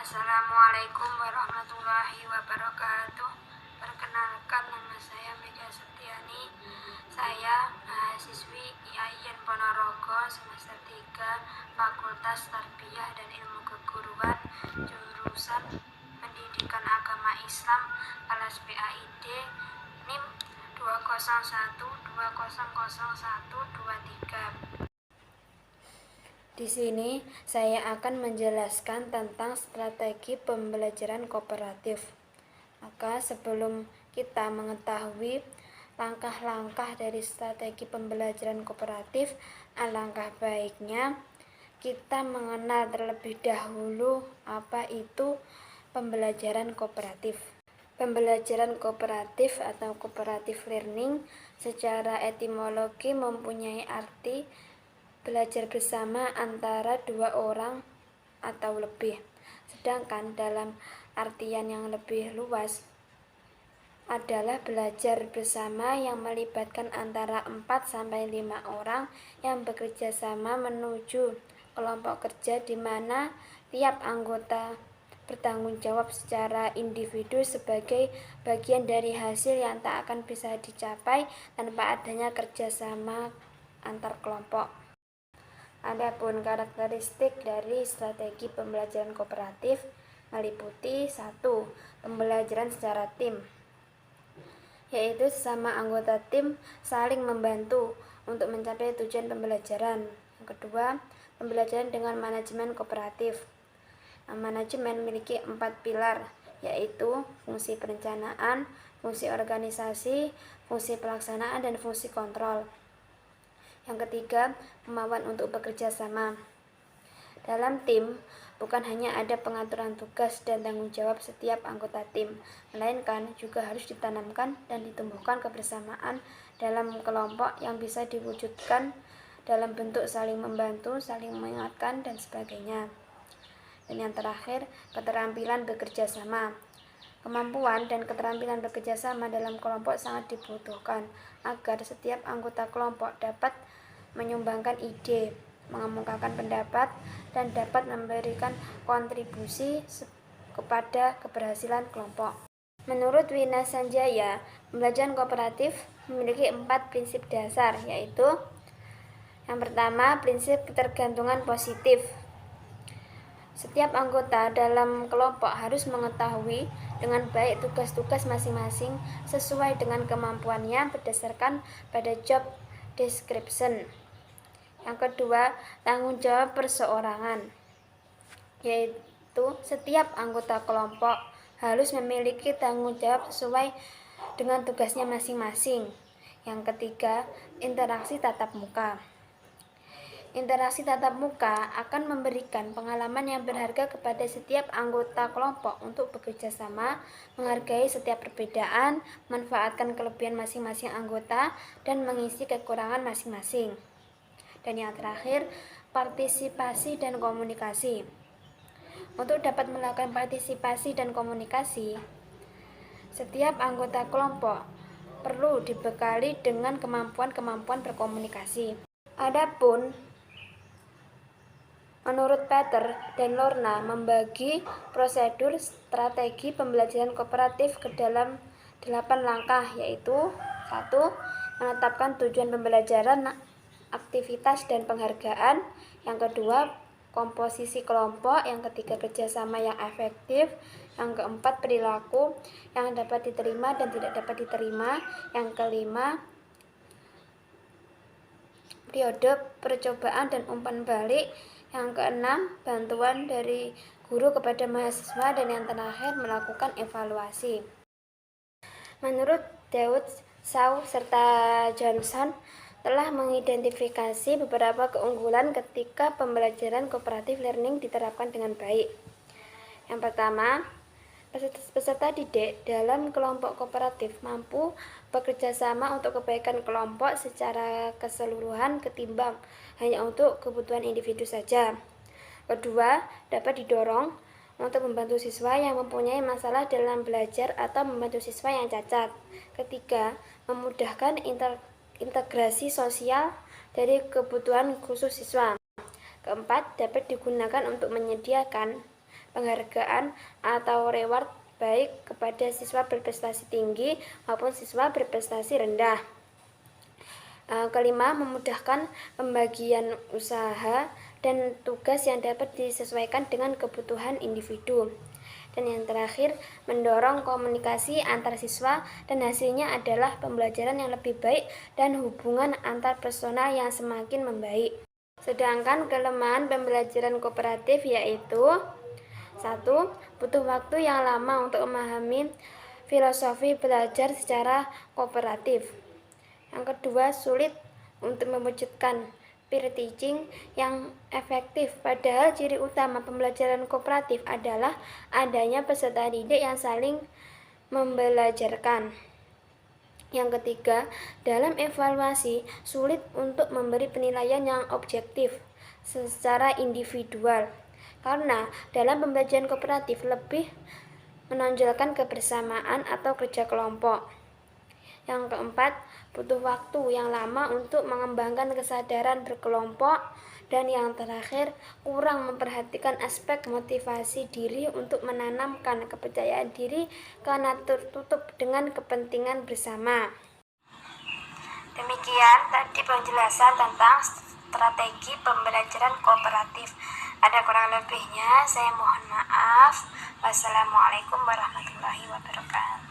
Assalamualaikum warahmatullahi wabarakatuh. Perkenalkan, nama saya Mega Setiani. Saya mahasiswi IAIN Ponorogo semester 3 Fakultas Tarbiyah dan Ilmu Keguruan, jurusan Pendidikan Agama Islam, kelas PAID, NIM 201200123. Di sini saya akan menjelaskan tentang strategi pembelajaran kooperatif. Maka sebelum kita mengetahui langkah-langkah dari strategi pembelajaran kooperatif, alangkah baiknya kita mengenal terlebih dahulu apa itu pembelajaran kooperatif. Pembelajaran kooperatif atau cooperative learning secara etimologi mempunyai arti belajar bersama antara dua orang atau lebih. Sedangkan dalam artian yang lebih luas adalah belajar bersama yang melibatkan antara 4-5 orang yang bekerja sama menuju kelompok kerja di mana tiap anggota bertanggung jawab secara individu sebagai bagian dari hasil yang tak akan bisa dicapai tanpa adanya kerjasama antar kelompok. Adapun karakteristik dari strategi pembelajaran kooperatif meliputi 1. Pembelajaran secara tim, yaitu sesama anggota tim saling membantu untuk mencapai tujuan pembelajaran. Yang kedua, pembelajaran dengan manajemen kooperatif. Manajemen memiliki 4 pilar, yaitu fungsi perencanaan, fungsi organisasi, fungsi pelaksanaan, dan fungsi kontrol. Yang ketiga, kemauan untuk bekerja sama. Dalam tim, bukan hanya ada pengaturan tugas dan tanggung jawab setiap anggota tim, melainkan juga harus ditanamkan dan ditumbuhkan kebersamaan dalam kelompok yang bisa diwujudkan dalam bentuk saling membantu, saling mengingatkan, dan sebagainya. Dan yang terakhir, keterampilan bekerja sama. Kemampuan dan keterampilan bekerja sama dalam kelompok sangat dibutuhkan agar setiap anggota kelompok dapat menyumbangkan ide, mengemukakan pendapat, dan dapat memberikan kontribusi kepada keberhasilan kelompok. Menurut Wina Sanjaya, pembelajaran kooperatif memiliki 4 prinsip dasar, yaitu yang pertama, prinsip ketergantungan positif. Setiap anggota dalam kelompok harus mengetahui dengan baik tugas-tugas masing-masing sesuai dengan kemampuannya berdasarkan pada job description. Yang kedua, tanggung jawab perseorangan, yaitu setiap anggota kelompok harus memiliki tanggung jawab sesuai dengan tugasnya masing-masing. Yang ketiga, interaksi tatap muka. Interaksi tatap muka akan memberikan pengalaman yang berharga kepada setiap anggota kelompok untuk bekerja sama, menghargai setiap perbedaan, manfaatkan kelebihan masing-masing anggota, dan mengisi kekurangan masing-masing. Dan yang terakhir, partisipasi dan komunikasi. Untuk dapat melakukan partisipasi dan komunikasi, setiap anggota kelompok perlu dibekali dengan kemampuan-kemampuan berkomunikasi. Adapun menurut Peter dan Lorna membagi prosedur strategi pembelajaran kooperatif ke dalam 8 langkah, yaitu 1. Menetapkan tujuan pembelajaran, aktivitas, dan penghargaan. Yang kedua, komposisi kelompok. Yang ketiga, kerjasama yang efektif. Yang keempat, perilaku yang dapat diterima dan tidak dapat diterima. Yang kelima, periode percobaan dan umpan balik. Yang keenam, bantuan dari guru kepada mahasiswa. Dan yang terakhir, melakukan evaluasi. Menurut Deutsch, Shaw, serta Johnson telah mengidentifikasi beberapa keunggulan ketika pembelajaran cooperative learning diterapkan dengan baik. Yang pertama, peserta didik dalam kelompok kooperatif mampu bekerja sama untuk kebaikan kelompok secara keseluruhan ketimbang hanya untuk kebutuhan individu saja. Kedua, dapat didorong untuk membantu siswa yang mempunyai masalah dalam belajar atau membantu siswa yang cacat. Ketiga, memudahkan integrasi sosial dari kebutuhan khusus siswa. Keempat, dapat digunakan untuk menyediakan penghargaan atau reward baik kepada siswa berprestasi tinggi maupun siswa berprestasi rendah. Kelima, memudahkan pembagian usaha dan tugas yang dapat disesuaikan dengan kebutuhan individu. Dan yang terakhir, mendorong komunikasi antar siswa dan hasilnya adalah pembelajaran yang lebih baik dan hubungan antar personal yang semakin membaik. Sedangkan kelemahan pembelajaran kooperatif yaitu 1. Butuh waktu yang lama untuk memahami filosofi belajar secara kooperatif. Yang kedua, sulit untuk mewujudkan peer teaching yang efektif, padahal ciri utama pembelajaran kooperatif adalah adanya peserta didik yang saling membelajarkan. Yang ketiga, dalam evaluasi sulit untuk memberi penilaian yang objektif secara individual, karena dalam pembelajaran kooperatif lebih menonjolkan kebersamaan atau kerja kelompok. Yang keempat, butuh waktu yang lama untuk mengembangkan kesadaran berkelompok. Dan yang terakhir, kurang memperhatikan aspek motivasi diri untuk menanamkan kepercayaan diri karena tertutup dengan kepentingan bersama. Demikian tadi penjelasan tentang strategi pembelajaran kooperatif. Ada kurang lebihnya, saya mohon maaf. Wassalamualaikum warahmatullahi wabarakatuh.